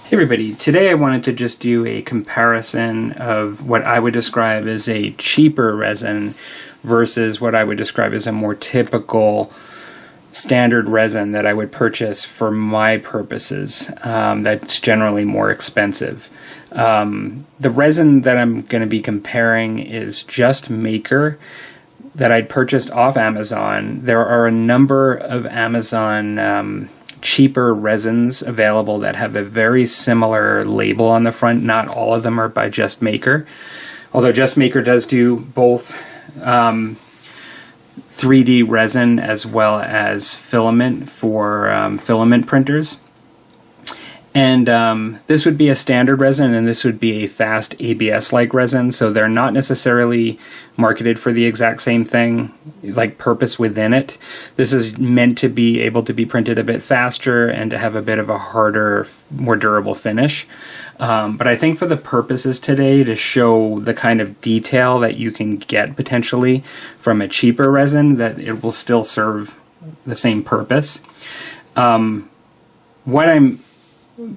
Hey everybody, today I wanted to just do a comparison of what I would describe as a cheaper resin versus what I would describe as a more typical standard resin that I would purchase for my purposes. That's generally more expensive. The resin that I'm going to be comparing is Just Maker that I'd purchased off Amazon. There are a number of Amazon cheaper resins available that have a very similar label on the front. Not all of them are by Just Maker, although Just Maker does do both 3D resin as well as filament for filament printers. And this would be a standard resin, and this would be a fast ABS-like resin, so they're not necessarily marketed for the exact same thing, like purpose within it. This is meant to be able to be printed a bit faster and to have a bit of a harder, more durable finish. But I think for the purposes today, to show the kind of detail that you can get potentially from a cheaper resin, that it will still serve the same purpose. What I'm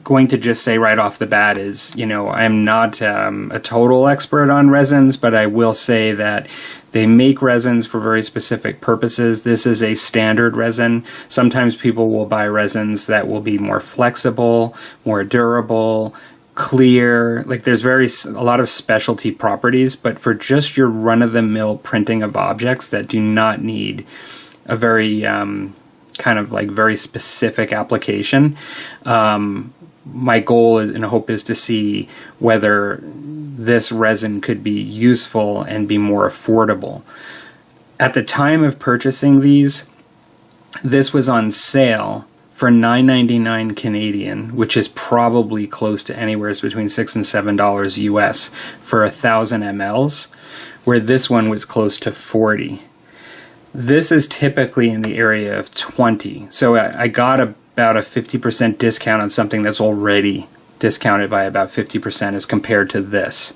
going to just say right off the bat is, I'm not a total expert on resins, but I will say that they make resins for very specific purposes. This is a standard resin. Sometimes people will buy resins that will be more flexible, more durable, clear. Like there's a lot of specialty properties, but for just your run-of-the-mill printing of objects that do not need a very very specific application. My goal and hope is to see whether this resin could be useful and be more affordable. At the time of purchasing these, this was on sale for $9.99 Canadian, which is probably close to anywhere between $6 and $7 US for 1,000 mLs, where this one was close to 40. This is typically in the area of 20. So I got about a 50% discount on something that's already discounted by about 50% as compared to this.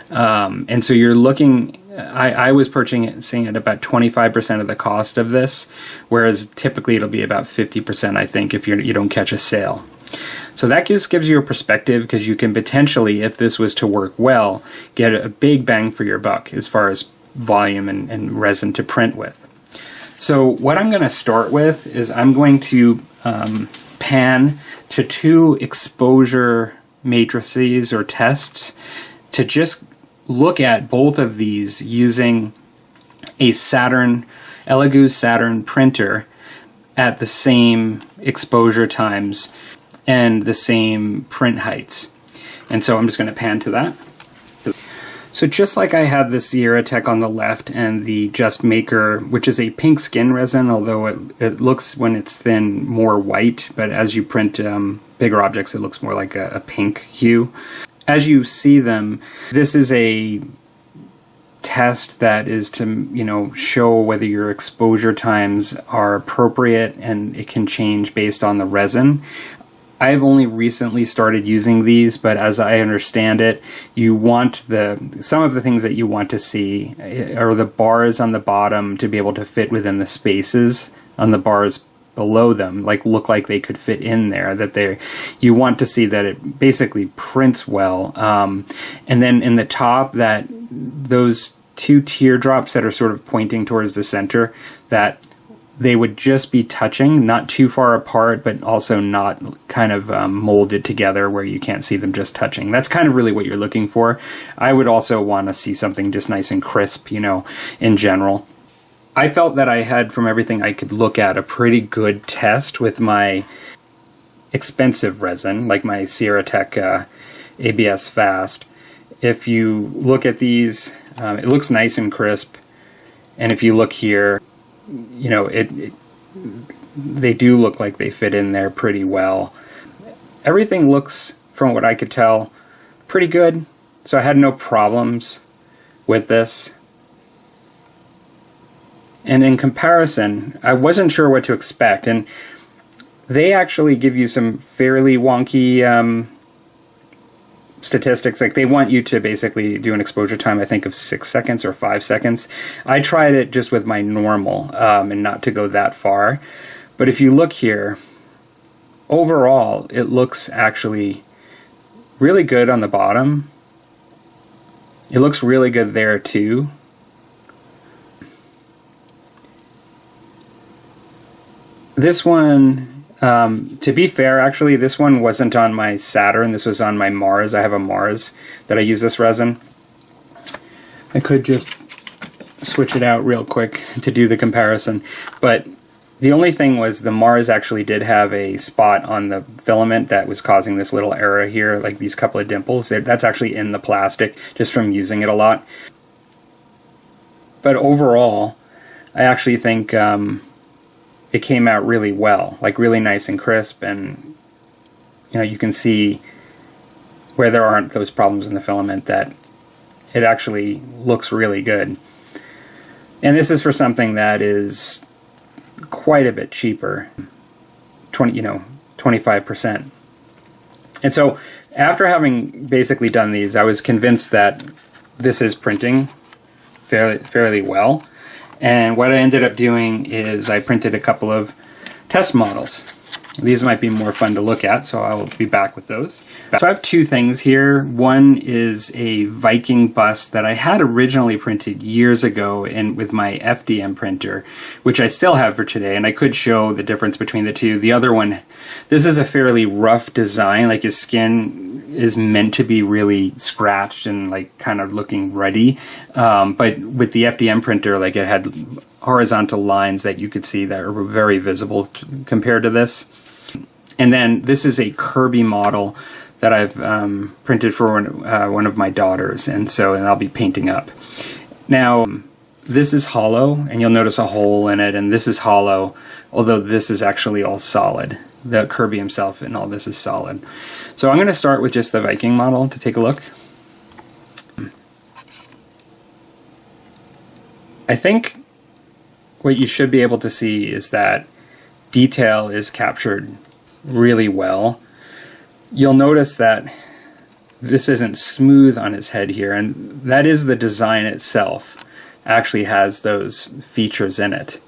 And so you're looking, I was purchasing at about 25% of the cost of this, whereas typically it'll be about 50%, I think, if you don't catch a sale. So that just gives you a perspective, because you can potentially, if this was to work well, get a big bang for your buck as far as volume and resin to print with. So what I'm going to start with is I'm going to pan to 2 exposure matrices or tests to just look at both of these using a Elegoo Saturn printer at the same exposure times and the same print heights. And so I'm just going to pan to that. So just like I have the Sierra Tech on the left and the Just Maker, which is a pink skin resin, although it looks, when it's thin, more white, but as you print bigger objects, it looks more like a pink hue. As you see them, this is a test that is to, show whether your exposure times are appropriate, and it can change based on the resin. I've only recently started using these, but as I understand it, some of the things that you want to see are the bars on the bottom to be able to fit within the spaces on the bars below them, look like they could fit in there, you want to see that it basically prints well. And then in the top, that those 2 teardrops that are sort of pointing towards the center, that they would just be touching, not too far apart, but also not kind of molded together where you can't see them just touching. That's kind of really what you're looking for. I would also want to see something just nice and crisp, in general. I felt that I had, from everything I could look at, a pretty good test with my expensive resin, like my Sierra Tech ABS Fast. If you look at these, it looks nice and crisp. And if you look here, they do look like they fit in there pretty well. Everything looks, from what I could tell, pretty good. So I had no problems with this. And in comparison, I wasn't sure what to expect. And they actually give you some fairly wonky statistics. Like, they want you to basically do an exposure time, I think, of 6 seconds or 5 seconds. I tried it just with my normal and not to go that far. But if you look here, overall, it looks actually really good on the bottom. It looks really good there too. This one, to be fair, actually, this one wasn't on my Saturn. This was on my Mars. I have a Mars that I use this resin. I could just switch it out real quick to do the comparison. But the only thing was the Mars actually did have a spot on the filament that was causing this little error here, like these couple of dimples. That's actually in the plastic, just from using it a lot. But overall, I actually think it came out really well, like really nice and crisp, and you can see where there aren't those problems in the filament, that it actually looks really good. And this is for something that is quite a bit cheaper, 25%. And so after having basically done these, I was convinced that this is printing fairly well. And what I ended up doing is I printed a couple of test models. These might be more fun to look at, so I will be back with those. So I have two things here. One is a Viking bust that I had originally printed years ago with my FDM printer, which I still have for today, and I could show the difference between the two. The other one, this is a fairly rough design, like his skin is meant to be really scratched and like kind of looking ruddy. But with the FDM printer, like it had horizontal lines that you could see that were very visible compared to this. And then this is a Kirby model that I've printed for one of my daughters, and I'll be painting up. Now, this is hollow, and you'll notice a hole in it, and this is hollow, although this is actually all solid. The Kirby himself and all this is solid. So I'm going to start with just the Viking model to take a look. I think what you should be able to see is that detail is captured really well. You'll notice that this isn't smooth on his head here, and that is the design itself actually has those features in it.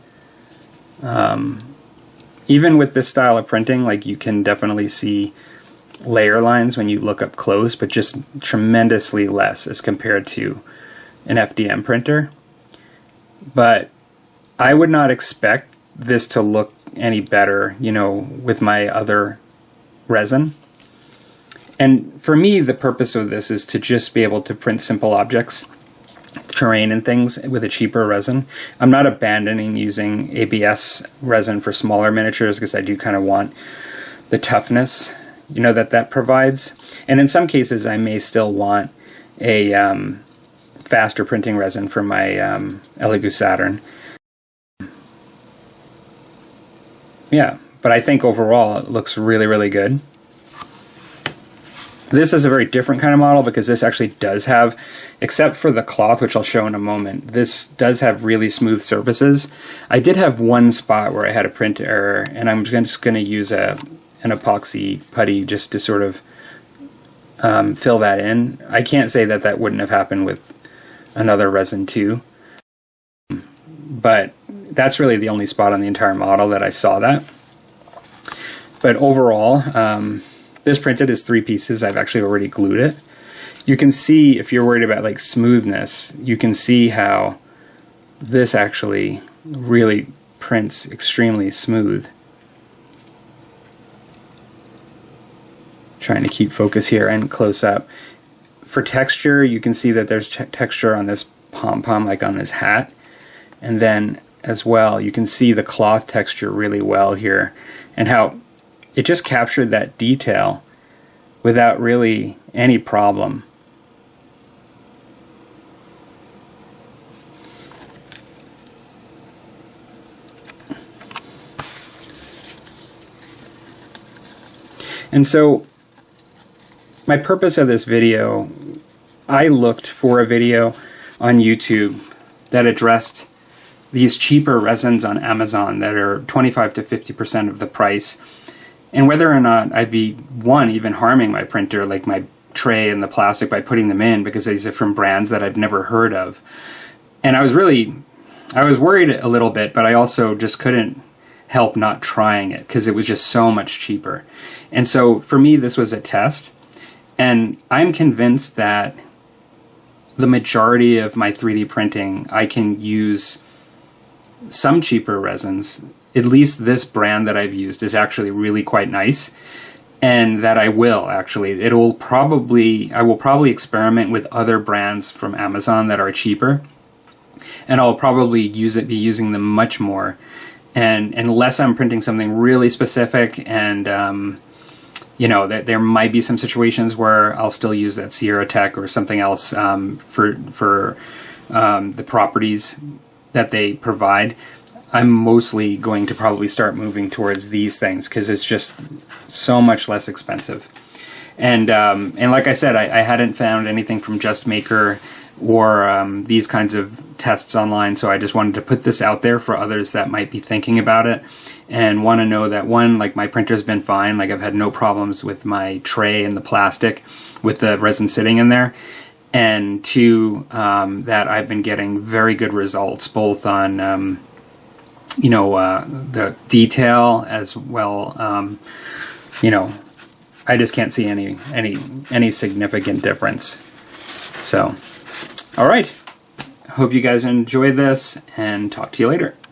Even with this style of printing, like you can definitely see layer lines when you look up close, but just tremendously less as compared to an FDM printer. But I would not expect this to look any better, with my other resin. And for me, the purpose of this is to just be able to print simple objects, terrain and things with a cheaper resin. I'm not abandoning using ABS resin for smaller miniatures because I do kind of want the toughness, that provides. And in some cases, I may still want a faster printing resin for my Elegoo Saturn. Yeah, but I think overall it looks really, really good. This is a very different kind of model because this actually does have, except for the cloth, which I'll show in a moment, this does have really smooth surfaces. I did have one spot where I had a print error, and I'm just going to use an epoxy putty just to sort of fill that in. I can't say that that wouldn't have happened with another resin too, but that's really the only spot on the entire model that I saw that. But overall, this printed is 3 pieces. I've actually already glued it. You can see, if you're worried about like smoothness, you can see how this actually really prints extremely smooth. Trying to keep focus here and close up. For texture, you can see that there's texture on this pom-pom, like on this hat. And then as well, you can see the cloth texture really well here, and how it just captured that detail without really any problem. And so my purpose of this video, I looked for a video on YouTube that addressed these cheaper resins on Amazon that are 25 to 50% of the price, and whether or not I'd be, one, even harming my printer, like my tray and the plastic, by putting them in, because these are from brands that I've never heard of. And I was worried a little bit, but I also just couldn't help not trying it because it was just so much cheaper. And so for me, this was a test. And I'm convinced that the majority of my 3D printing, I can use some cheaper resins. At least this brand that I've used is actually really quite nice. And that I will actually. I will probably experiment with other brands from Amazon that are cheaper. And I'll probably be using them much more. And unless I'm printing something really specific, and you know, that there might be some situations where I'll still use that Sierra Tech or something else for the properties that they provide. I'm mostly going to probably start moving towards these things because it's just so much less expensive. And like I said, I hadn't found anything from Just Maker or these kinds of tests online, so I just wanted to put this out there for others that might be thinking about it and want to know that, one, like, my printer's been fine, like I've had no problems with my tray and the plastic with the resin sitting in there, and two, that I've been getting very good results both on you know, the detail as well. You know, I just can't see any significant difference. So, all right. Hope you guys enjoyed this, and talk to you later.